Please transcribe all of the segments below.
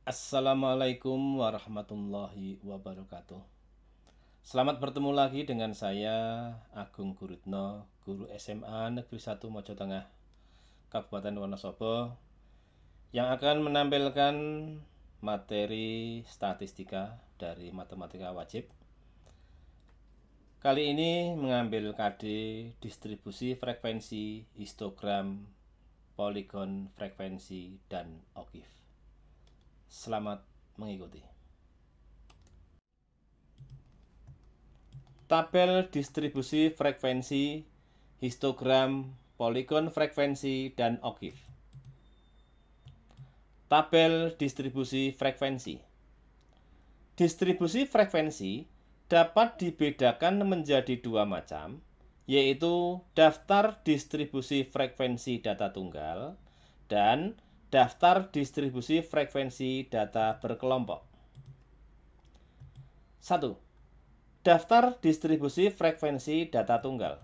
Assalamualaikum warahmatullahi wabarakatuh. Selamat bertemu lagi dengan saya Agung Guritno, guru SMA Negeri 1 Mojo Tengah, Kabupaten Wonosobo, yang akan menampilkan materi statistika dari matematika wajib. Kali ini mengambil KD distribusi frekuensi, histogram, poligon frekuensi, dan OKIF. Selamat mengikuti. Tabel distribusi frekuensi, histogram, poligon frekuensi, dan OKIF. Tabel distribusi frekuensi. Distribusi frekuensi dapat dibedakan menjadi dua macam, yaitu daftar distribusi frekuensi data tunggal dan daftar distribusi frekuensi data berkelompok. 1. Daftar distribusi frekuensi data tunggal.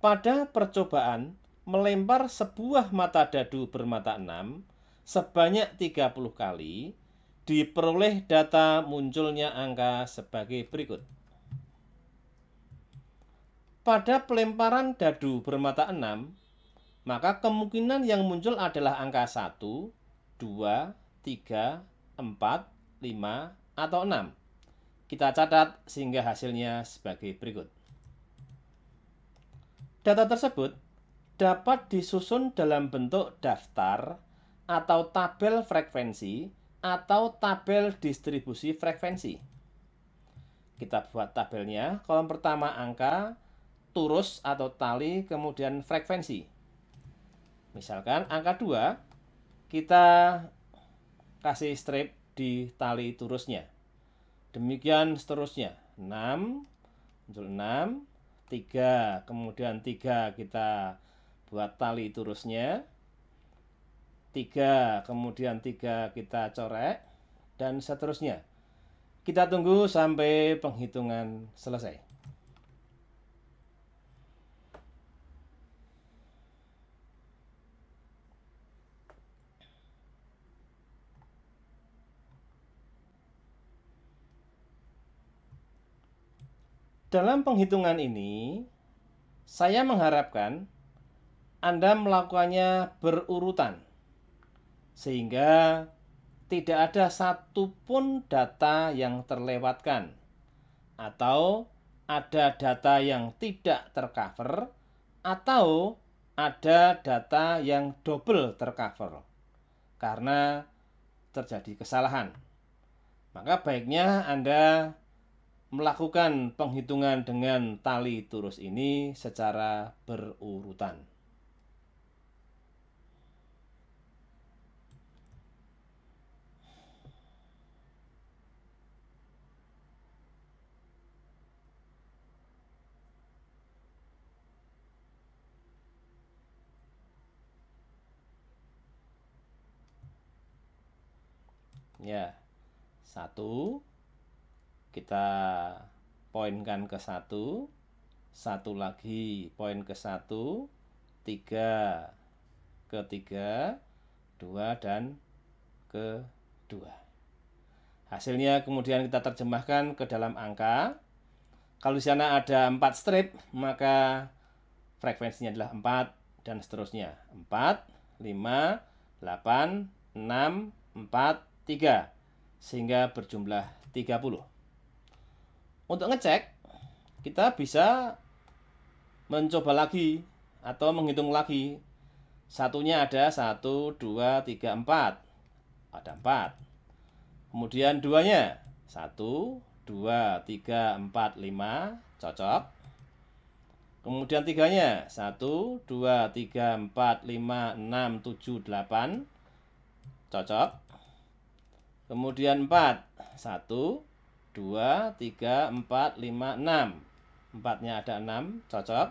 Pada percobaan melempar sebuah mata dadu bermata 6 sebanyak 30 kali, diperoleh data munculnya angka sebagai berikut. Pada pelemparan dadu bermata 6, maka kemungkinan yang muncul adalah angka 1, 2, 3, 4, 5, atau 6. Kita catat sehingga hasilnya sebagai berikut. Data tersebut dapat disusun dalam bentuk daftar atau tabel frekuensi atau tabel distribusi frekuensi. Kita buat tabelnya. Kolom pertama angka, turus atau tali, kemudian frekuensi. Misalkan angka 2, kita kasih strip di tali turusnya. Demikian seterusnya. 6, muncul 6, 3, kemudian 3 kita buat tali turusnya. 3, kemudian 3 kita corek, dan seterusnya. Kita tunggu sampai penghitungan selesai. Dalam penghitungan ini, saya mengharapkan Anda melakukannya berurutan, sehingga tidak ada satupun data yang terlewatkan, atau ada data yang tidak tercover, atau ada data yang double tercover, karena terjadi kesalahan. Maka baiknya Anda melakukan penghitungan dengan tali turus ini secara berurutan. Ya, 1 kita poinkan ke 1, 1 lagi poin ke 1, 3 ke 3, 2 dan ke 2. Hasilnya kemudian kita terjemahkan ke dalam angka. Kalau di sana ada 4 strip, maka frekuensinya adalah 4 dan seterusnya. 4, 5, 8, 6, 4, 3, sehingga berjumlah 30. Untuk ngecek, kita bisa mencoba lagi atau menghitung lagi. Satunya ada 1, 2, 3, 4. Ada 4. Kemudian duanya 1, 2, 3, 4, 5, cocok. Kemudian tiganya 1, 2, 3, 4, 5, 6, 7, 8, cocok. Kemudian 4, 1, 2, 3, 4, 5, 6. 4-nya ada 6, cocok.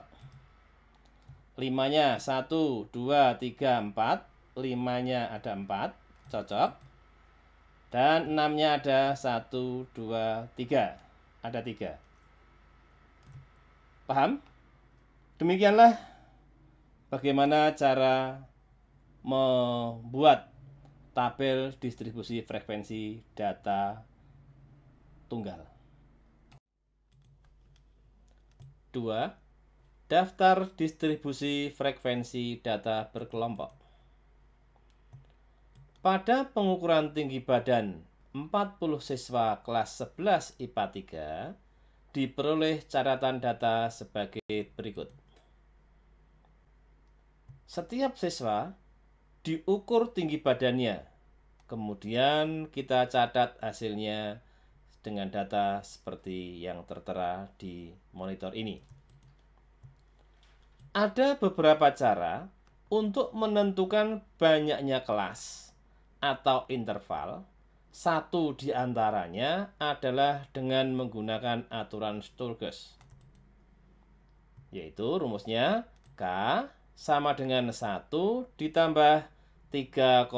5-nya 1, 2, 3, 4. 5-nya ada 4, cocok. Dan 6-nya ada 1, 2, 3. Ada 3. Paham? Demikianlah bagaimana cara membuat tabel distribusi frekuensi data tunggal. 2. Daftar distribusi frekuensi data berkelompok. Pada pengukuran tinggi badan 40 siswa kelas 11 IPA 3 diperoleh catatan data sebagai berikut. Setiap siswa diukur tinggi badannya, kemudian kita catat hasilnya dengan data seperti yang tertera di monitor ini. Ada beberapa cara untuk menentukan banyaknya kelas atau interval. Satu di antaranya adalah dengan menggunakan aturan Sturges, yaitu rumusnya K sama dengan 1 ditambah 3,3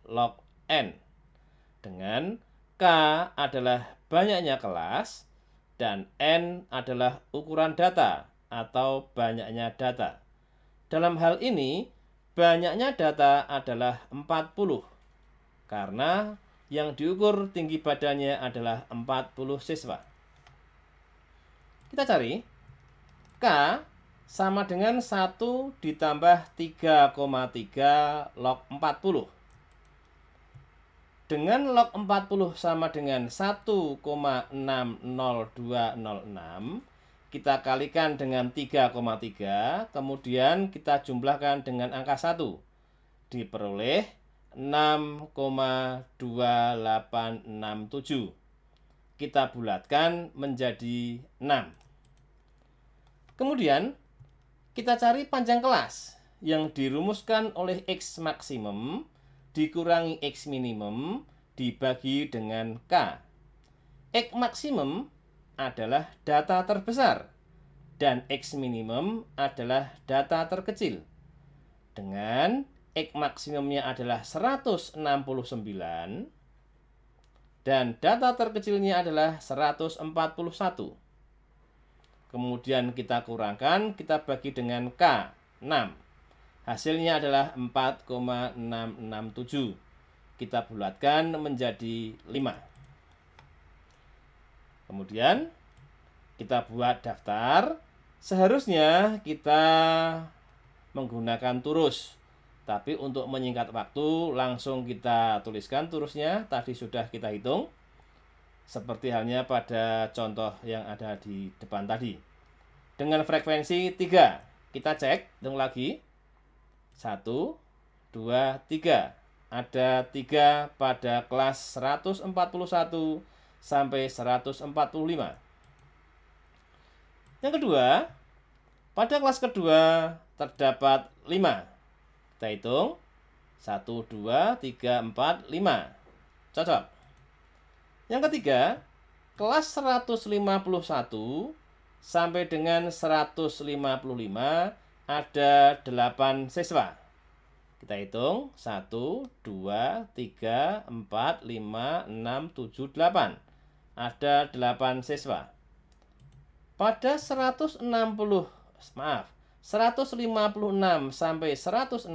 log N, dengan K adalah banyaknya kelas dan N adalah ukuran data atau banyaknya data. Dalam hal ini, banyaknya data adalah 40 karena yang diukur tinggi badannya adalah 40 siswa. Kita cari K sama dengan 1 ditambah 3,3 log 40. Dengan log 40 sama dengan 1,60206, kita kalikan dengan 3,3, kemudian kita jumlahkan dengan angka 1. Diperoleh 6,2867. Kita bulatkan menjadi 6. Kemudian kita cari panjang kelas yang dirumuskan oleh X maksimum dikurangi X minimum dibagi dengan K. X maksimum adalah data terbesar dan X minimum adalah data terkecil. Dengan X maksimumnya adalah 169 dan data terkecilnya adalah 141. Kemudian kita kurangkan, kita bagi dengan K, 6. Hasilnya adalah 4,667. Kita bulatkan menjadi 5. Kemudian kita buat daftar. Seharusnya kita menggunakan turus. Tapi untuk menyingkat waktu, langsung kita tuliskan turusnya. Tadi sudah kita hitung. Seperti halnya pada contoh yang ada di depan tadi. Dengan frekuensi 3. Kita cek, hitung lagi. 1, 2, 3. Ada 3 pada kelas 141 sampai 145. Yang kedua, pada kelas kedua terdapat 5. Kita hitung. 1, 2, 3, 4, 5. Cocok. Yang ketiga, kelas 151 sampai dengan 155 ada 8 siswa. Kita hitung. 1, 2, 3, 4, 5, 6, 7, 8. Ada 8 siswa. Pada 156 sampai 160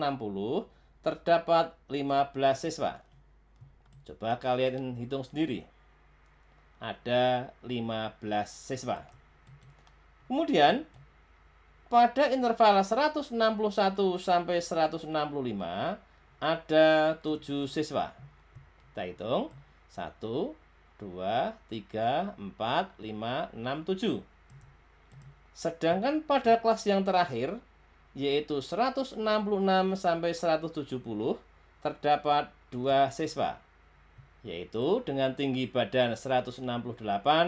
terdapat 15 siswa. Coba kalian hitung sendiri. Ada 15 siswa. Kemudian pada interval 161 sampai 165 ada 7 siswa. Kita hitung. 1, 2, 3, 4, 5, 6, 7. Sedangkan pada kelas yang terakhir, yaitu 166 sampai 170, terdapat 2 siswa, yaitu dengan tinggi badan 168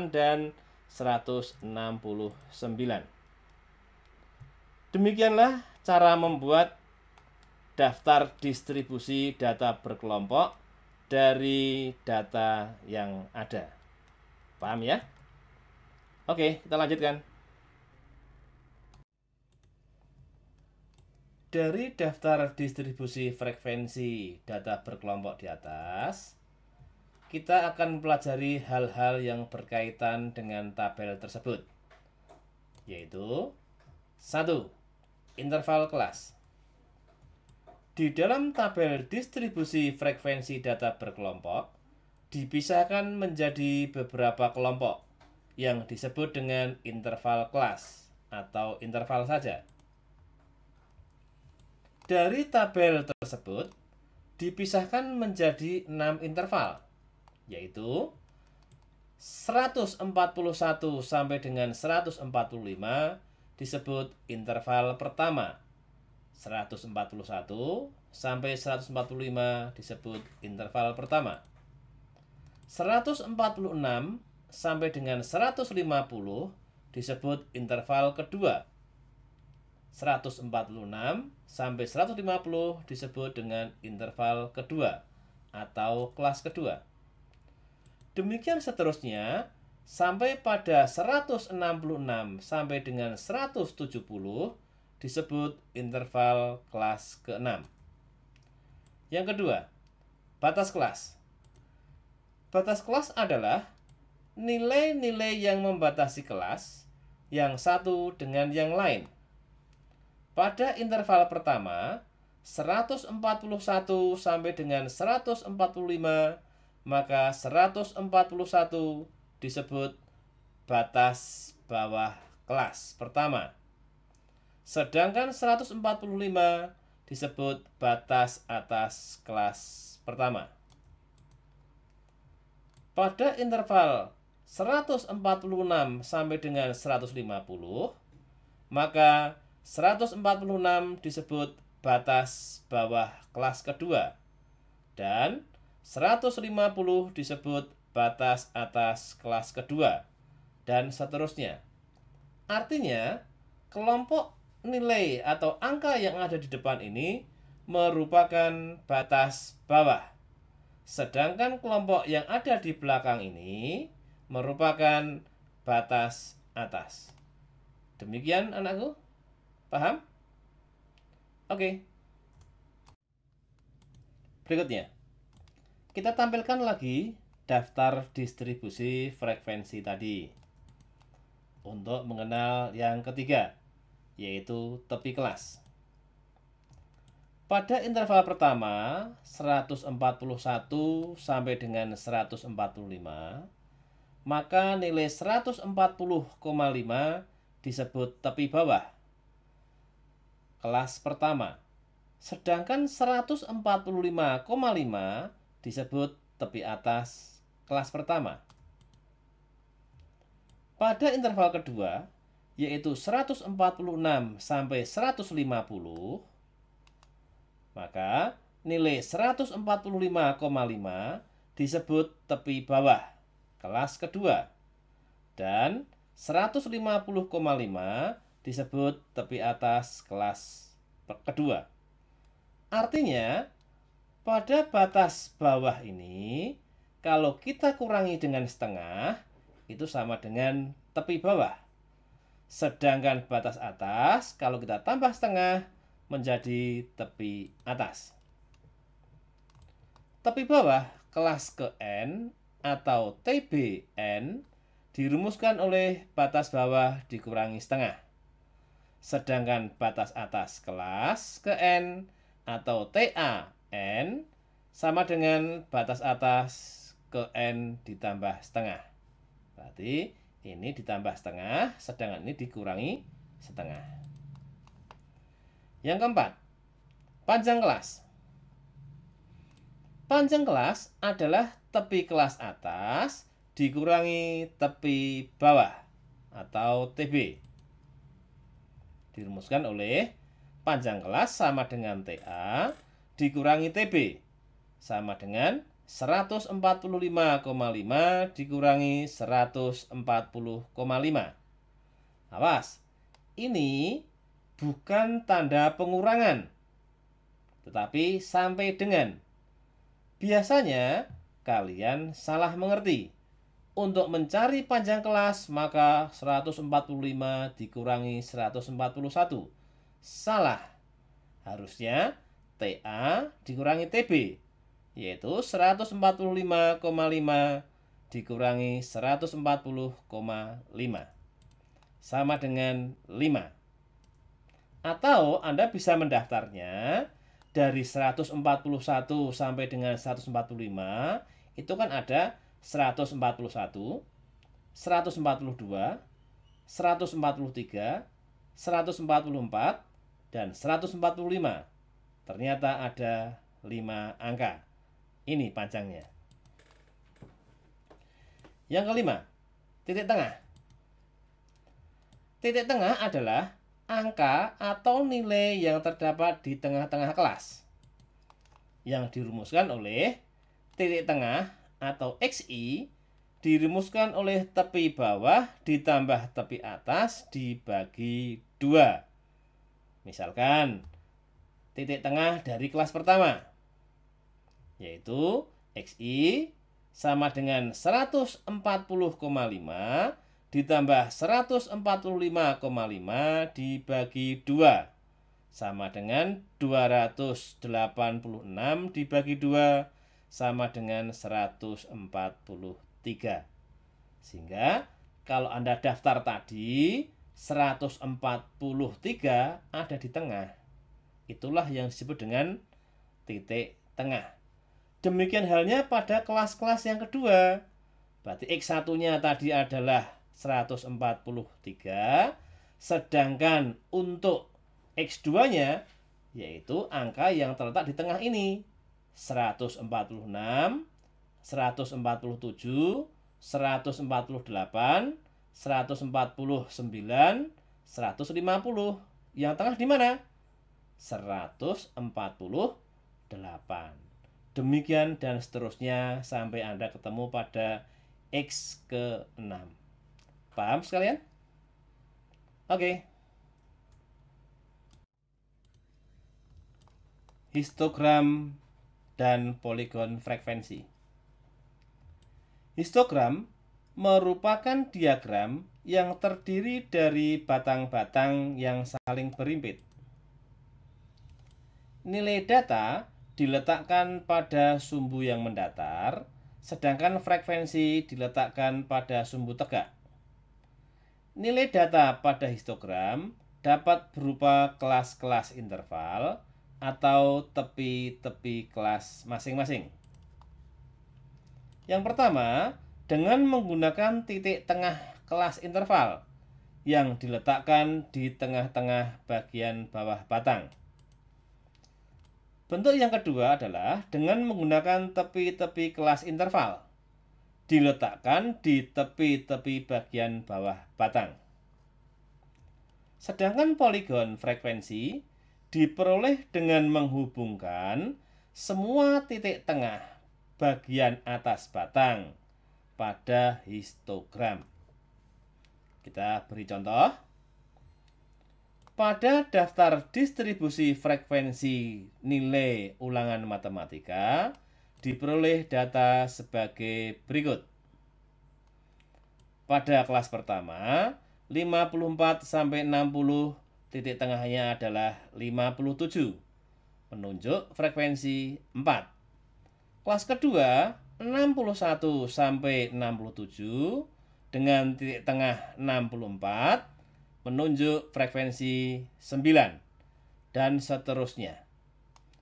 dan 169. Demikianlah cara membuat daftar distribusi data berkelompok dari data yang ada. Paham ya? Oke, kita lanjutkan. Dari daftar distribusi frekuensi data berkelompok di atas, kita akan mempelajari hal-hal yang berkaitan dengan tabel tersebut, yaitu 1. Interval kelas. Di dalam tabel distribusi frekuensi data berkelompok, dipisahkan menjadi beberapa kelompok yang disebut dengan interval kelas atau interval saja. Dari tabel tersebut, dipisahkan menjadi 6 interval, yaitu 141 sampai dengan 145 disebut interval pertama. 141 sampai 145 disebut interval pertama. 146 sampai dengan 150 disebut interval kedua. 146 sampai 150 disebut dengan interval kedua atau kelas kedua. Demikian seterusnya sampai pada 166 sampai dengan 170 disebut interval kelas ke-6. Yang kedua, batas kelas. Batas kelas adalah nilai-nilai yang membatasi kelas yang satu dengan yang lain. Pada interval pertama, 141 sampai dengan 145, maka 141 disebut batas bawah kelas pertama. Sedangkan 145 disebut batas atas kelas pertama. Pada interval 146 sampai dengan 150, maka 146 disebut batas bawah kelas kedua dan 150 disebut batas atas kelas kedua dan seterusnya. Artinya, kelompok nilai atau angka yang ada di depan ini merupakan batas bawah. Sedangkan kelompok yang ada di belakang ini merupakan batas atas. Demikian anakku? Paham? Oke. Berikutnya, kita tampilkan lagi daftar distribusi frekuensi tadi. Untuk mengenal yang ketiga, yaitu tepi kelas. Pada interval pertama, 141 sampai dengan 145, maka nilai 140,5 disebut tepi bawah kelas pertama. Sedangkan 145,5 disebut tepi atas kelas pertama. Pada interval kedua, yaitu 146 sampai 150, maka nilai 145,5 disebut tepi bawah kelas kedua dan 150,5 disebut tepi atas kelas kedua. Artinya, pada batas bawah ini, kalau kita kurangi dengan setengah, itu sama dengan tepi bawah. Sedangkan batas atas, kalau kita tambah setengah, menjadi tepi atas. Tepi bawah kelas ke-n atau TBN dirumuskan oleh batas bawah dikurangi setengah. Sedangkan batas atas kelas ke-n atau TAN sama dengan batas atas ke N ditambah setengah. Berarti ini ditambah setengah, sedangkan ini dikurangi setengah. Yang keempat, panjang kelas. Panjang kelas adalah tepi kelas atas dikurangi tepi bawah atau TB. Dirumuskan oleh panjang kelas sama dengan TA dikurangi TB sama dengan 145,5 dikurangi 140,5. Awas, ini bukan tanda pengurangan, tetapi sampai dengan. Biasanya kalian salah mengerti. Untuk mencari panjang kelas maka 145 dikurangi 141. Salah. Harusnya TA dikurangi TB, yaitu 145,5 dikurangi 140,5 sama dengan 5. Atau Anda bisa mendaftarnya dari 141 sampai dengan 145 itu kan ada 141, 142, 143, 144, dan 145. Ternyata ada 5 angka. Ini panjangnya. Yang kelima, titik tengah. Titik tengah adalah angka atau nilai yang terdapat di tengah-tengah kelas, yang dirumuskan oleh titik tengah atau XI dirumuskan oleh tepi bawah ditambah tepi atas dibagi 2. Misalkan titik tengah dari kelas pertama, yaitu XI sama dengan 140,5 ditambah 145,5 dibagi 2 sama dengan 286 dibagi 2 sama dengan 143. Sehingga kalau Anda daftar tadi 143 ada di tengah. Itulah yang disebut dengan titik tengah. Demikian halnya pada kelas-kelas yang kedua. Berarti X1-nya tadi adalah 143, sedangkan untuk X2-nya yaitu angka yang terletak di tengah ini, 146, 147, 148, 149, 150. Yang tengah di mana? 148. Demikian dan seterusnya sampai Anda ketemu pada X ke-6. Paham sekalian? Oke. Histogram dan poligon frekuensi. Histogram merupakan diagram yang terdiri dari batang-batang yang saling berimpit. Nilai data diletakkan pada sumbu yang mendatar, sedangkan frekuensi diletakkan pada sumbu tegak. Nilai data pada histogram dapat berupa kelas-kelas interval atau tepi-tepi kelas masing-masing. Yang pertama, dengan menggunakan titik tengah kelas interval yang diletakkan di tengah-tengah bagian bawah batang. Bentuk yang kedua adalah dengan menggunakan tepi-tepi kelas interval diletakkan di tepi-tepi bagian bawah batang. Sedangkan poligon frekuensi diperoleh dengan menghubungkan semua titik tengah bagian atas batang pada histogram. Kita beri contoh. Pada daftar distribusi frekuensi nilai ulangan matematika, diperoleh data sebagai berikut. Pada kelas pertama, 54 sampai 60, titik tengahnya adalah 57, menunjuk frekuensi 4. Kelas kedua, 61 sampai 67 dengan titik tengah 64, menunjuk frekuensi 9 dan seterusnya.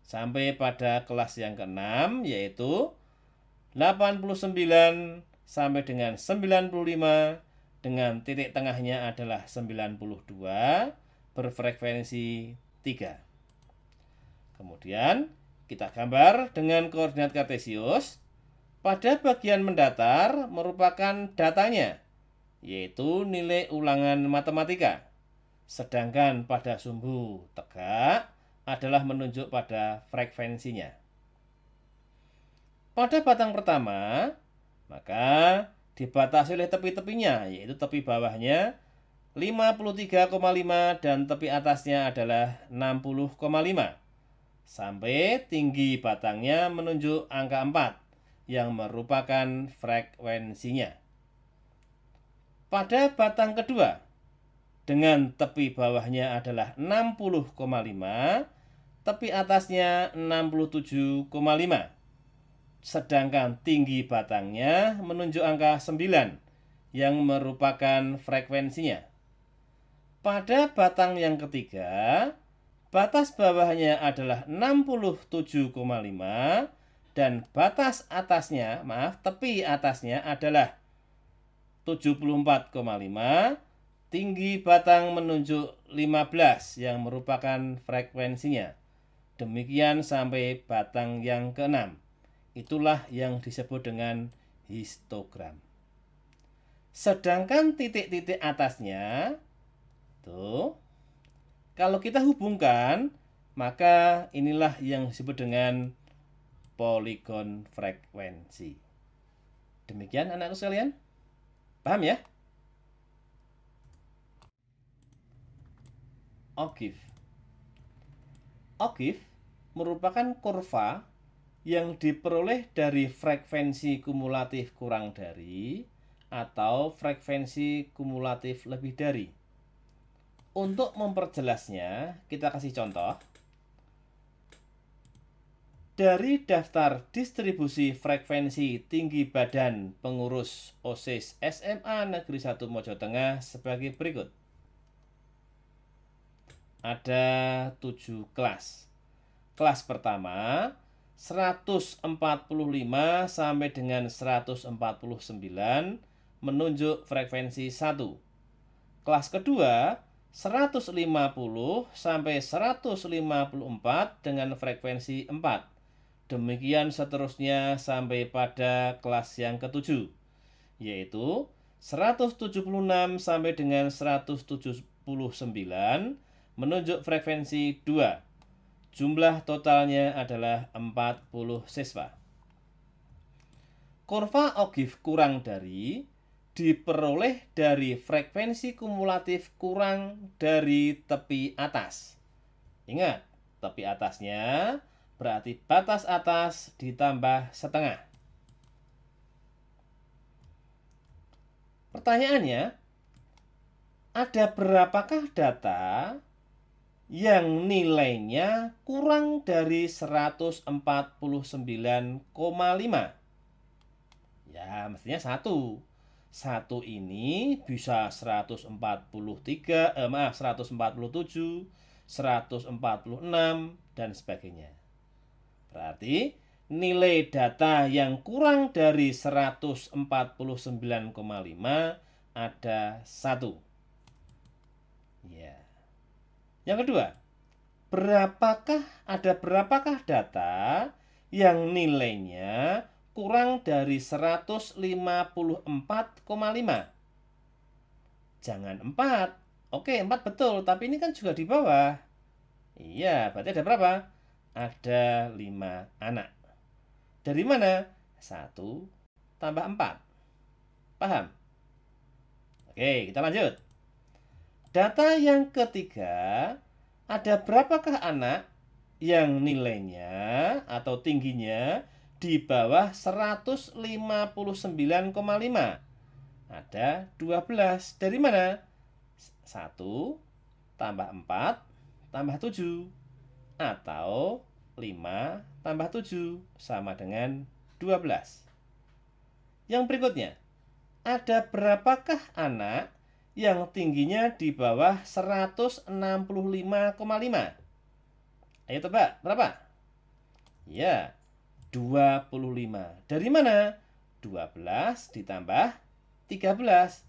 Sampai pada kelas yang ke-6 yaitu 89 sampai dengan 95 dengan titik tengahnya adalah 92 berfrekuensi 3. Kemudian kita gambar dengan koordinat kartesius. Pada bagian mendatar merupakan datanya, yaitu nilai ulangan matematika. Sedangkan pada sumbu tegak adalah menunjuk pada frekuensinya. Pada batang pertama, maka dibatasi oleh tepi-tepinya, yaitu tepi bawahnya 53,5 dan tepi atasnya adalah 60,5. Sampai tinggi batangnya menunjuk angka 4 yang merupakan frekuensinya. Pada batang kedua, dengan tepi bawahnya adalah 60,5, tepi atasnya 67,5. Sedangkan tinggi batangnya menunjuk angka 9 yang merupakan frekuensinya. Pada batang yang ketiga, batas bawahnya adalah 67,5 dan batas atasnya, tepi atasnya adalah 74,5. Tinggi batang menunjuk 15 yang merupakan frekuensinya. Demikian sampai batang yang ke-6. Itulah yang disebut dengan histogram. Sedangkan titik-titik atasnya, tuh, kalau kita hubungkan, maka inilah yang disebut dengan poligon frekuensi. Demikian anakku sekalian. Paham ya? Ogive. Ogive merupakan kurva yang diperoleh dari frekuensi kumulatif kurang dari atau frekuensi kumulatif lebih dari. Untuk memperjelasnya, kita kasih contoh. Dari daftar distribusi frekuensi tinggi badan pengurus OSIS SMA Negeri 1 Mojo Tengah sebagai berikut. Ada 7 kelas. Kelas pertama 145 sampai dengan 149 menunjuk frekuensi 1. Kelas kedua 150 sampai 154 dengan frekuensi 4. Demikian seterusnya sampai pada kelas yang ke-7, yaitu 176 sampai dengan 179 menunjuk frekuensi 2. Jumlah totalnya adalah 40 siswa. Kurva Ogive kurang dari diperoleh dari frekuensi kumulatif kurang dari tepi atas. Ingat, tepi atasnya berarti batas atas ditambah setengah. Pertanyaannya, ada berapakah data yang nilainya kurang dari 149,5? Ya, mestinya 1. 1 ini bisa 147, 146, dan sebagainya. Berarti nilai data yang kurang dari 149,5 ada 1. Ya. Yang kedua, berapakah data yang nilainya kurang dari 154,5? Jangan 4. Oke, 4 betul, tapi ini kan juga di bawah. Iya, berarti ada berapa? Ada 5 anak. Dari mana? 1 tambah 4. Paham? Oke, kita lanjut. Data yang ketiga, ada berapakah anak yang nilainya atau tingginya di bawah 159,5? Ada 12. Dari mana? 1 tambah 4 tambah 7. Atau 5 tambah 7 sama dengan 12. Yang berikutnya, ada berapakah anak yang tingginya di bawah 165,5? Ayo tebak, berapa? Ya, 25. Dari mana? 12 ditambah 13.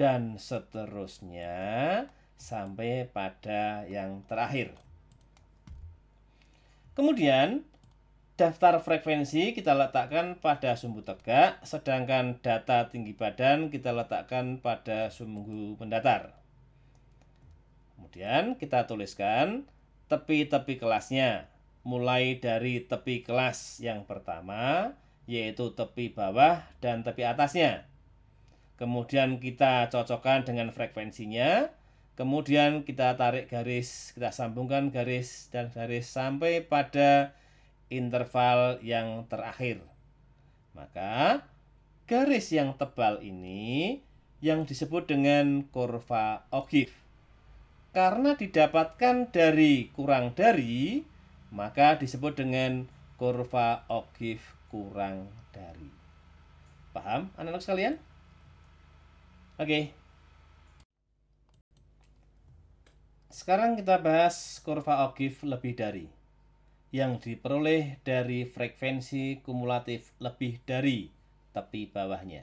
Dan seterusnya sampai pada yang terakhir. Kemudian, daftar frekuensi kita letakkan pada sumbu tegak, sedangkan data tinggi badan kita letakkan pada sumbu mendatar. Kemudian kita tuliskan tepi-tepi kelasnya, mulai dari tepi kelas yang pertama, yaitu tepi bawah dan tepi atasnya. Kemudian kita cocokkan dengan frekuensinya, kemudian kita tarik garis, kita sambungkan garis dan garis sampai pada interval yang terakhir. Maka garis yang tebal ini yang disebut dengan kurva Ogive. Karena didapatkan dari kurang dari, maka disebut dengan kurva Ogive kurang dari. Paham anak-anak sekalian? Oke. Sekarang kita bahas kurva O'Keeffe lebih dari yang diperoleh dari frekuensi kumulatif lebih dari tepi bawahnya.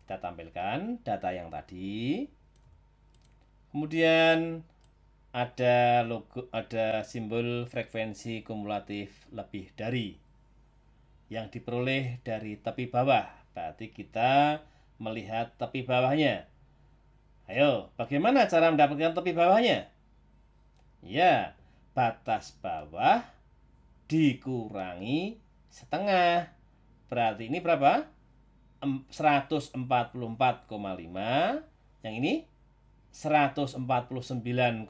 Kita tampilkan data yang tadi. Kemudian ada simbol frekuensi kumulatif lebih dari yang diperoleh dari tepi bawah. Berarti kita melihat tepi bawahnya. Ayo, bagaimana cara mendapatkan tepi bawahnya? Ya, batas bawah dikurangi setengah. Berarti ini berapa? 144,5. Yang ini 149,5.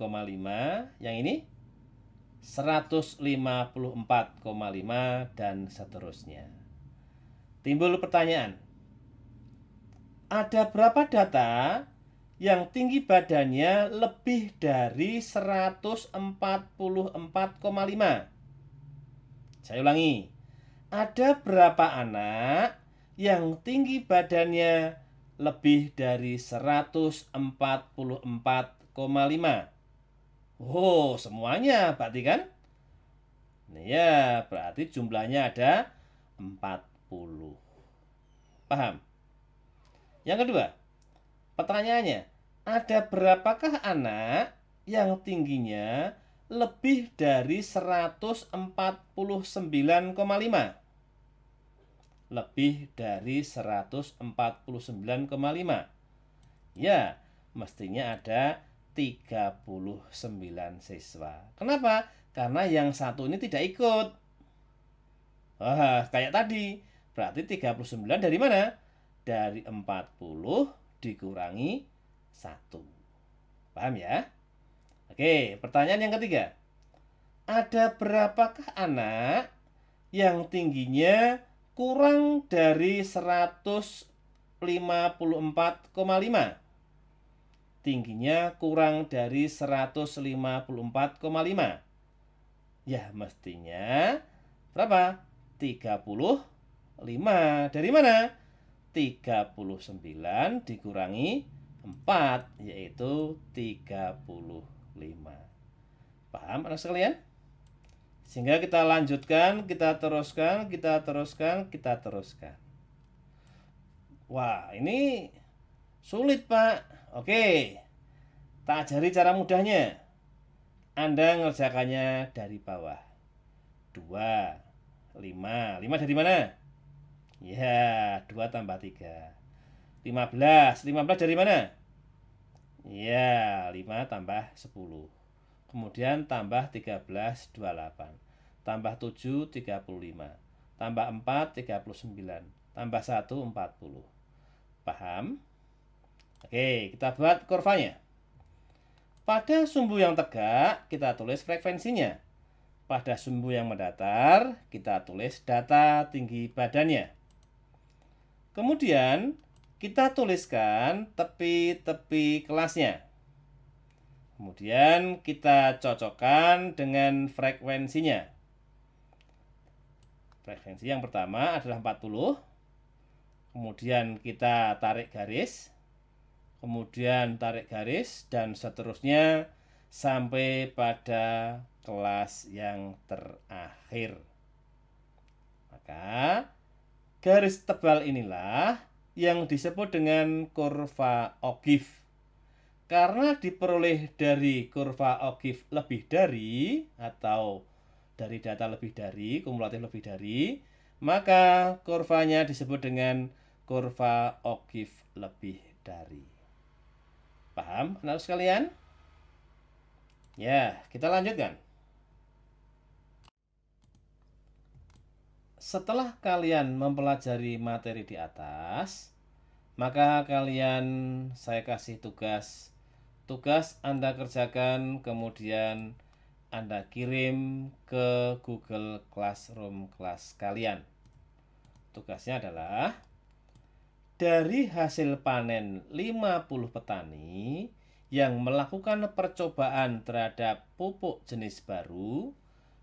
Yang ini 154,5 dan seterusnya. Timbul pertanyaan, ada berapa data yang tinggi badannya lebih dari 144,5? Saya ulangi, ada berapa anak yang tinggi badannya lebih dari 144,5? Oh, semuanya berarti kan? Ya, berarti jumlahnya ada 40. Paham? Yang kedua, pertanyaannya, ada berapakah anak yang tingginya lebih dari 149,5? Lebih dari 149,5. Ya, mestinya ada 39 siswa. Kenapa? Karena yang satu ini tidak ikut. Wah, kayak tadi. Berarti 39 dari mana? Dari 40 dikurangi 1. Paham ya? Oke, pertanyaan yang ketiga. Ada berapakah anak yang tingginya kurang dari 154,5? Tingginya kurang dari 154,5. Ya, mestinya berapa? 35. Dari mana? 39 dikurangi 4, yaitu 35. Paham anak sekalian? Sehingga kita lanjutkan, kita teruskan. Wah, ini sulit, Pak. Oke, tak ajari cara mudahnya. Anda ngerjakannya dari bawah. 2, 5. 5 dari mana? Ya, 2 tambah 3. 15. 15 dari mana? Ya, 5 tambah 10. Kemudian tambah 13, 28. Tambah 7, 35. Tambah 4, 39. Tambah 1, 40. Paham? Oke, kita buat kurvanya. Pada sumbu yang tegak, kita tulis frekuensinya. Pada sumbu yang mendatar, kita tulis data tinggi badannya. Kemudian, kita tuliskan tepi-tepi kelasnya. Kemudian, kita cocokkan dengan frekuensinya. Frekuensi yang pertama adalah 40. Kemudian, kita tarik garis. Kemudian tarik garis dan seterusnya sampai pada kelas yang terakhir. Maka garis tebal inilah yang disebut dengan kurva O'Keeffe. Karena diperoleh dari kurva O'Keeffe lebih dari atau dari data lebih dari, kumulatif lebih dari, maka kurvanya disebut dengan kurva O'Keeffe lebih dari. Paham, anak sekalian? Ya, kita lanjutkan. Setelah kalian mempelajari materi di atas, maka saya kasih tugas. Tugas Anda kerjakan, kemudian Anda kirim ke Google Classroom kelas kalian. Tugasnya adalah dari hasil panen 50 petani yang melakukan percobaan terhadap pupuk jenis baru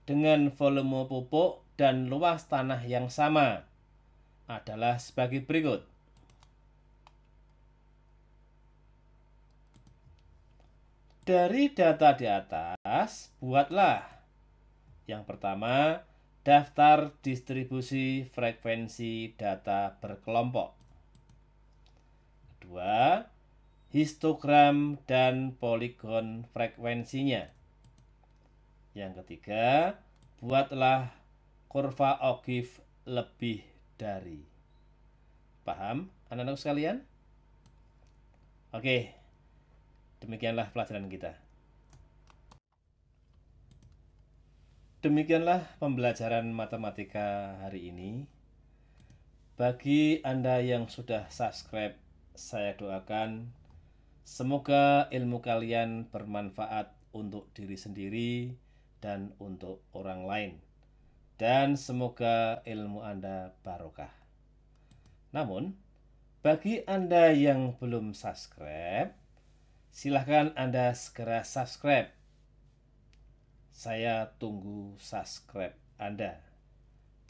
dengan volume pupuk dan luas tanah yang sama adalah sebagai berikut. Dari data di atas, buatlah yang pertama, daftar distribusi frekuensi data berkelompok. Kedua, histogram dan poligon frekuensinya. Yang ketiga, buatlah kurva Ogif lebih dari. Paham, anak-anak sekalian? Oke, demikianlah pelajaran kita. Demikianlah pembelajaran matematika hari ini. Bagi Anda yang sudah subscribe, saya doakan semoga ilmu kalian bermanfaat untuk diri sendiri dan untuk orang lain. Dan semoga ilmu Anda barokah. Namun, bagi Anda yang belum subscribe, silahkan Anda segera subscribe. Saya tunggu subscribe Anda.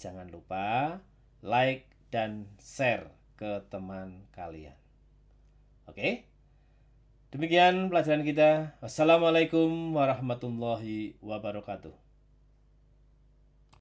Jangan lupa like dan share ke teman kalian. Oke? Demikian pelajaran kita. Wassalamualaikum warahmatullahi wabarakatuh.